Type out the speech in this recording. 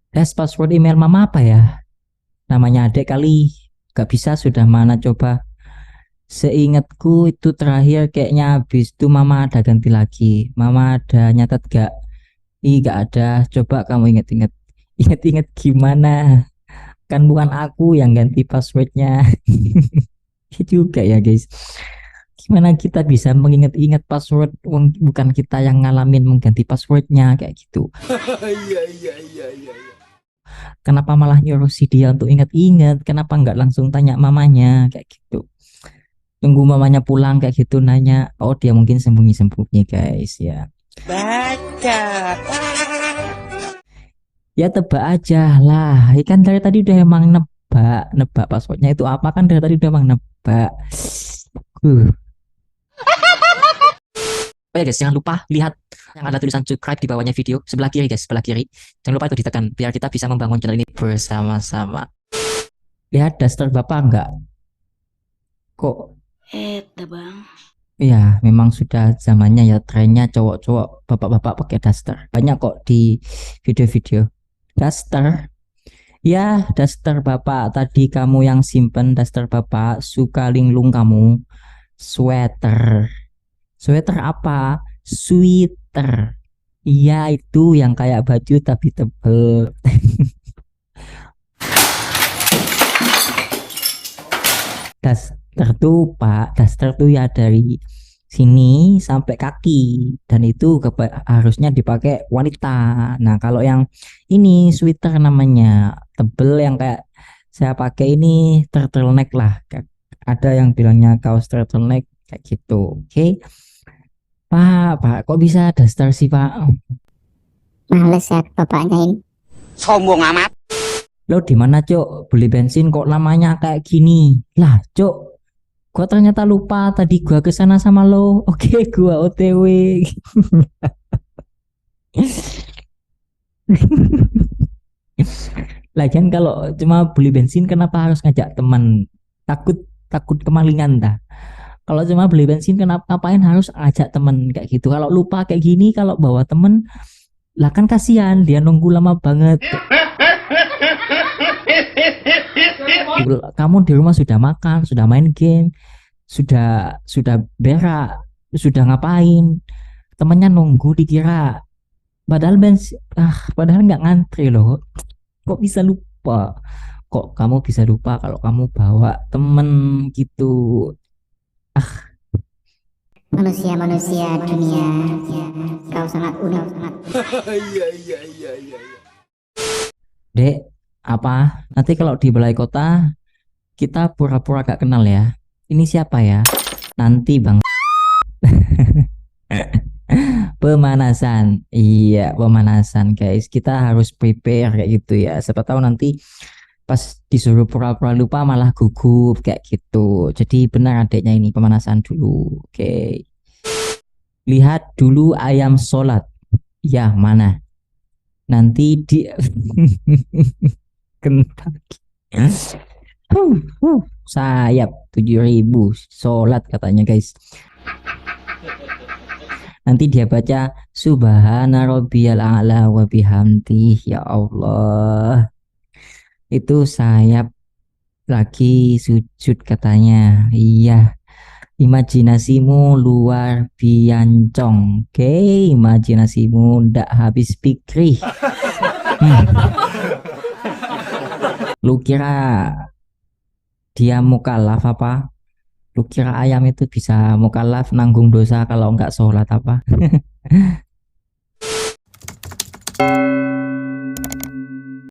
Tes password email mama apa ya? Namanya adek kali. Gak bisa sudah mana coba. Seingatku itu terakhir kayaknya habis itu mama ada ganti lagi. Mama ada nyatet gak? Ih gak ada. Coba kamu inget-inget. Inget-inget gimana? Kan bukan aku yang ganti passwordnya. Juga ya guys. Gimana kita bisa mengingat-ingat password bukan kita yang ngalamin mengganti passwordnya kayak gitu. Iya iya iya iya. Kenapa malah nyuruh si dia untuk ingat-ingat? Kenapa nggak langsung tanya mamanya kayak gitu? Tunggu mamanya pulang kayak gitu nanya. Oh dia mungkin sembunyi-sembunyi guys ya. Baca. Ya tebak aja lah. Ikan dari tadi udah emang nebak passwordnya itu apa kan dari tadi udah emang nebak. Uh. Oh ya guys, jangan lupa lihat yang ada tulisan subscribe di bawahnya video sebelah kiri guys, sebelah kiri. Jangan lupa itu ditekan biar kita bisa membangun channel ini bersama-sama. Lihat daster bapak enggak? Kok? Bang. Ya, memang sudah zamannya ya trennya cowok-cowok bapak-bapak pakai daster. Banyak kok di video-video. Daster. Ya, daster bapak tadi kamu yang simpen daster bapak suka linglung kamu. Sweater. Sweater apa? Sweater. Iya, itu yang kayak baju tapi tebel. Daster tuh Pak, daster tuh ya dari sini sampai kaki dan itu harusnya dipakai wanita. Nah, kalau yang ini sweater namanya, tebel yang kayak saya pakai ini turtleneck lah. Ada yang bilangnya kaos turtleneck kayak gitu. Oke. Pak, kok bisa daster sih, Pak? Males ya bapaknya ini. Sombong amat. Lo di mana, Cok? Beli bensin kok namanya kayak gini? Lah, Cok. Gua ternyata lupa tadi gua ke sana sama lo. Oke, gua OTW. Lagian kalau cuma beli bensin kenapa harus ngajak teman? Takut takut kemalingan dah. Kalau cuma beli bensin kenapa ngapain harus ajak temen kayak gitu? Kalau lupa kayak gini kalau bawa temen lah kan kasihan dia nunggu lama banget. Kamu di rumah sudah makan, sudah main game, sudah berak, sudah ngapain? Temennya nunggu dikira padahal padahal nggak ngantri loh. Kok bisa lupa? Kok kamu bisa lupa kalau kamu bawa temen gitu? Manusia-manusia dunia, kau sangat unik. Iya iya iya iya. Dek, apa? Nanti kalau di balai kota kita pura-pura gak kenal ya. Ini siapa ya? Nanti bang. Pemanasan. Iya, pemanasan guys. Kita harus prepare kayak gitu ya. Siapa tahu nanti pas disuruh pura-pura lupa malah gugup kayak gitu. Jadi benar adiknya ini pemanasan dulu. Oke. Lihat dulu ayam sholat. Ya, mana? Nanti di kentak. Sayap 7.000 sholat katanya guys. Nanti dia baca subhana rabbiyal a'la wa bihamdih. Ya Allah, itu sayap lagi sujud katanya. Iya, imajinasimu luar biancong. Oke, imajinasimu ndak habis pikir. Lu kira dia mukallaf apa? Lu kira ayam itu bisa mukallaf nanggung dosa kalau nggak sholat apa?